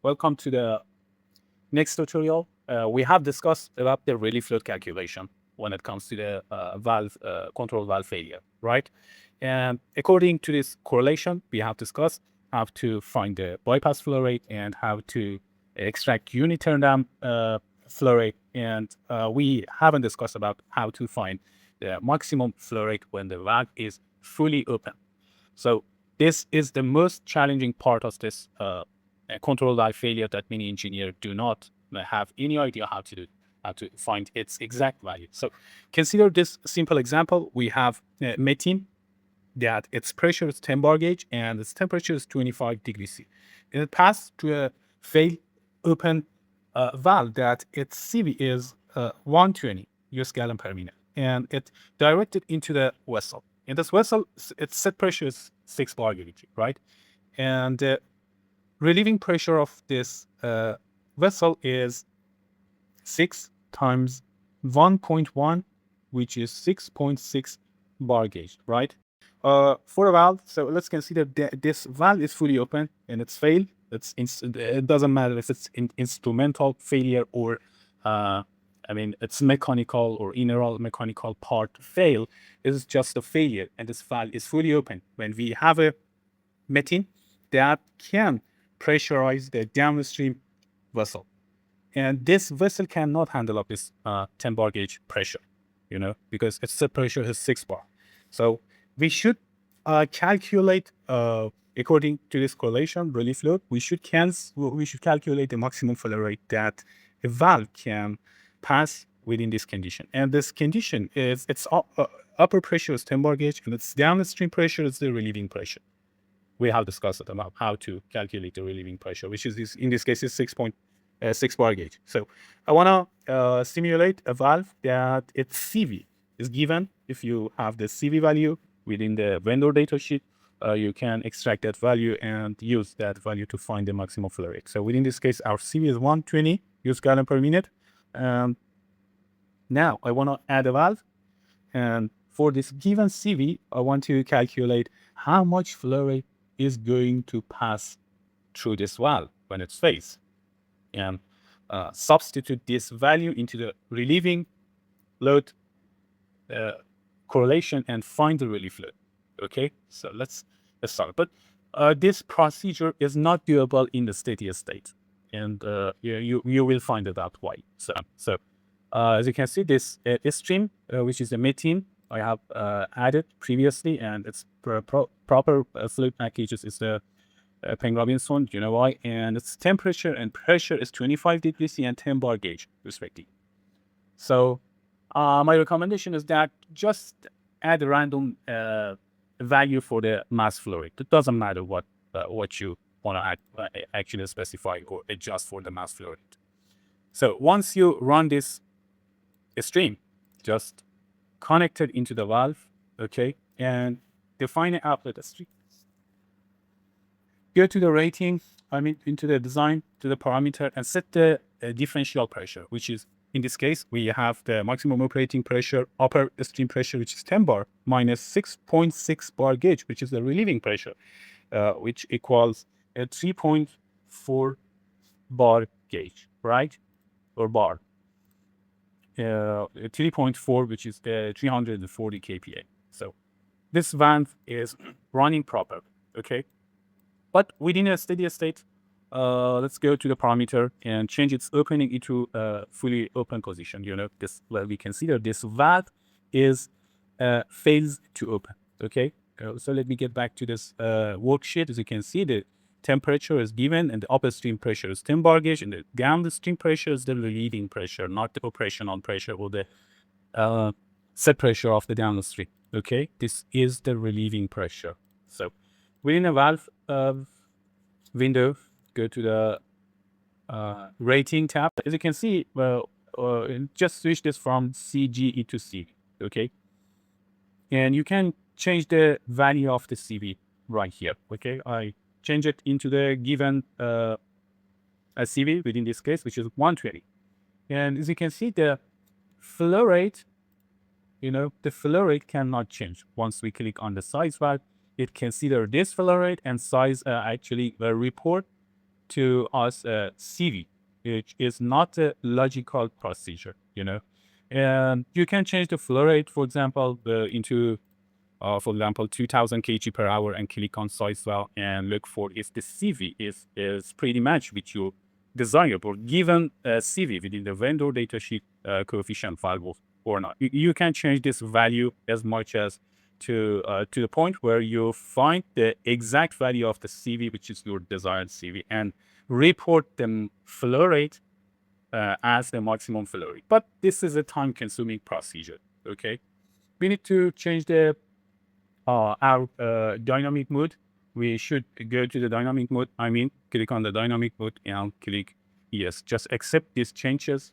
Welcome to the next tutorial. We have discussed about the relief load calculation when it comes to the valve control valve failure, right? And according to this correlation, we have discussed how to find the bypass flow rate and how to extract unit turn down flow rate. And we haven't discussed about how to find the maximum flow rate when the valve is fully open. So this is the most challenging part of this control valve failure that many engineers do not have any idea how to do, how to find its exact value. So consider this simple example. We have methane that its pressure is 10 bar gauge and its temperature is 25 degrees C. And it passed to a fail open valve that its CV is 120 US gallon per minute. And it directed into the vessel. In this vessel, its set pressure is 6 bar gauge, right? And the relieving pressure of this vessel is 6 times 1.1, which is 6.6 bar gauge, right? For a valve, so let's consider this valve is fully open and it's failed. It doesn't matter if it's instrumental failure or it's mechanical or integral mechanical part fail. It's just a failure, and this valve is fully open. When we have a methane that can pressurize the downstream vessel, and this vessel cannot handle up this 10 bar gauge pressure, because its set pressure is 6 bar. So we should calculate according to this correlation relief load. We should calculate the maximum flow rate that a valve can pass within this condition. And this condition is its upper pressure is 10 bar gauge, and its downstream pressure is the relieving pressure. We have discussed about how to calculate the relieving pressure, which is in this case is 6 bar gauge. So I want to simulate a valve that its CV is given. If you have the CV value within the vendor data sheet, you can extract that value and use that value to find the maximum flow rate. So within this case, our CV is 120 US gallon per minute. Now I want to add a valve, and for this given CV, I want to calculate how much flow rate is going to pass through this valve when it's phased, and substitute this value into the relieving load correlation and find the relief load. Okay, so let's start. But this procedure is not doable in the steady state, and you will find it out why. So as you can see, this stream, which is the methane, I have added previously, and its proper fluid packages is the Peng Robinson, you know why, and its temperature and pressure is 25 degrees C and 10 bar gauge, respectively. So my recommendation is that just add a random value for the mass flow rate. It doesn't matter what you want to actually specify or adjust for the mass flow rate. So once you run this stream, just connect it into the valve, okay, and define an outlet stream. Go to the rating, into the design, to the parameter, and set the differential pressure, which is, in this case, we have the maximum operating pressure, upper stream pressure, which is 10 bar, minus 6.6 bar gauge, which is the relieving pressure, which equals a 3.4 bar gauge, right? Or bar. 3.4, which is 340 kPa. So this valve is running proper, okay? But within a steady state, let's go to the parameter and change its opening into a fully open position. We consider this valve is phase to open, okay? So let me get back to this worksheet. As you can see, the temperature is given, and the upstream pressure is 10 bar gauge, and the downstream pressure is the relieving pressure, not the operational pressure or the set pressure of the downstream. Okay, this is the relieving pressure. So within a valve window, go to the rating tab. As you can see, just switch this from CGE to CV. Okay, and you can change the value of the CV right here. Okay, I change it into the given CV within this case, which is 120. And as you can see, the flow rate, the flow rate cannot change. Once we click on the size valve, it considers this flow rate and size actually report to us a CV, which is not a logical procedure, And you can change the flow rate, for example, into, for example, 2000 kg per hour and click on size well and look for if the CV is pretty much with your desirable given CV within the vendor datasheet coefficient value or not. You can change this value as much as to the point where you find the exact value of the CV, which is your desired CV, and report the flow rate as the maximum flow rate. But this is a time-consuming procedure. Okay, we need to change the our dynamic mode. We should go to the dynamic mode. Click on the dynamic mode and click yes. Just accept these changes.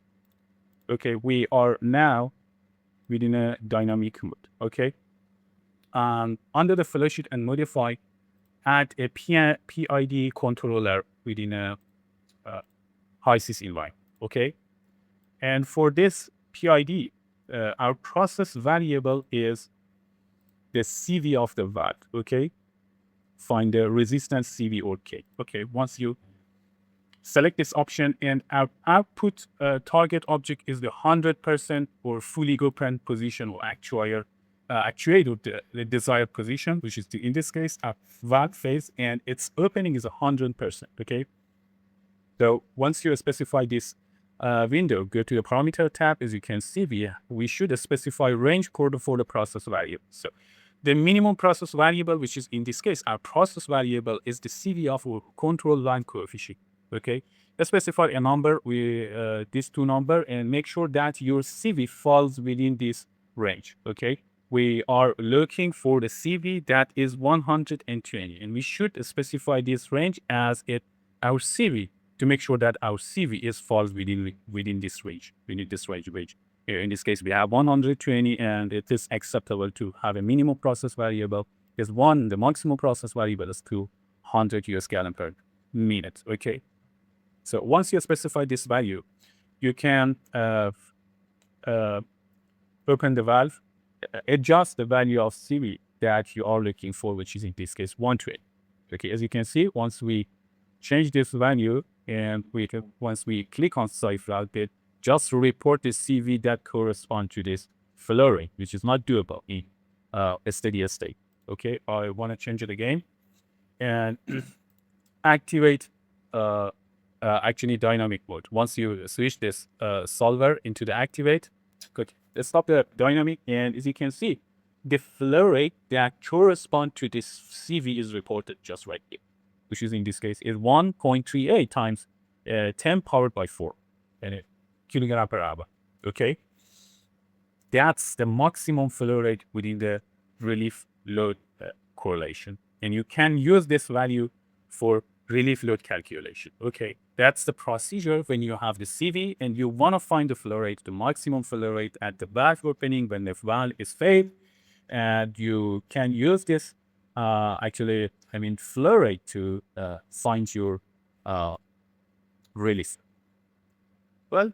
Okay, we are now within a dynamic mode. Okay. Under the flow sheet and modify, add a PID controller within a HYSYS environment. Okay. And for this PID, our process variable is the CV of the valve. Okay. Find the resistance CV or K. Okay. Once you select this option, and our output target object is the 100% or fully open position or actuator the desired position, which is in this case a valve phase, and its opening is 100%. Okay. So once you specify this window, go to the parameter tab. As you can see, we should specify range code for the process variable. So the minimum process variable, which is in this case our process variable, is the CV of our control line coefficient. Okay, let's specify a number with these two numbers and make sure that your CV falls within this range. Okay, we are looking for the CV that is 120, and we should specify this range as our CV to make sure that our CV falls within this range. We need this range. Here in this case, we have 120, and it is acceptable to have a minimum process variable. The maximum process variable is 200 US gallon per minute. Okay. So once you specify this value, you can open the valve, adjust the value of CV that you are looking for, which is in this case 120. Okay, as you can see, once we change this value and once we click on save valve, it just report the CV that corresponds to this flow rate, which is not doable in a steady state. Okay, I want to change it again and activate actually dynamic mode. Once you switch this solver into the activate, good. Let's stop the dynamic, and as you can see, the flow rate that corresponds to this CV is reported just right here, which is in this case is 1.38 times 10 powered by 4 and kilogram per hour. Okay, that's the maximum flow rate within the relief load correlation, and you can use this value for relief load calculation. Okay, that's the procedure when you have the CV and you want to find the flow rate, the maximum flow rate at the valve opening when the valve is failed, and you can use this flow rate to find your release. Well,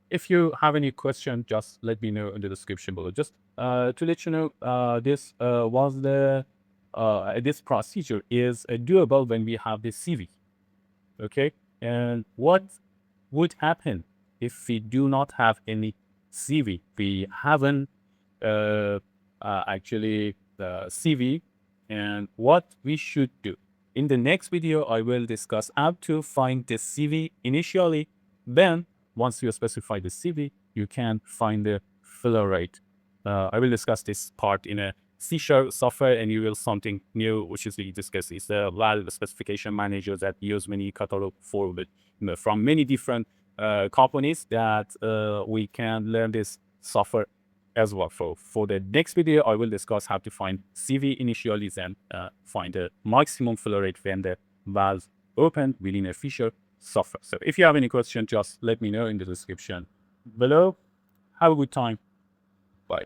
if you have any question, just let me know in the description below. Just to let you know, this was the this procedure is doable when we have this CV. Okay, and what would happen if we do not have any CV? We haven't actually the CV, and what we should do. In the next video, I will discuss how to find the CV initially. Then, once you specify the CV, you can find the flow rate. I will discuss this part in a C# software, and you will something new, which is we discuss is the valve specification manager that use many catalog from many different companies that we can learn this software as well. For the next video, I will discuss how to find CV initially, then find the maximum flow rate when the valve open within a Fisher software. So if you have any question, just let me know in the description below. Have a good time. Bye.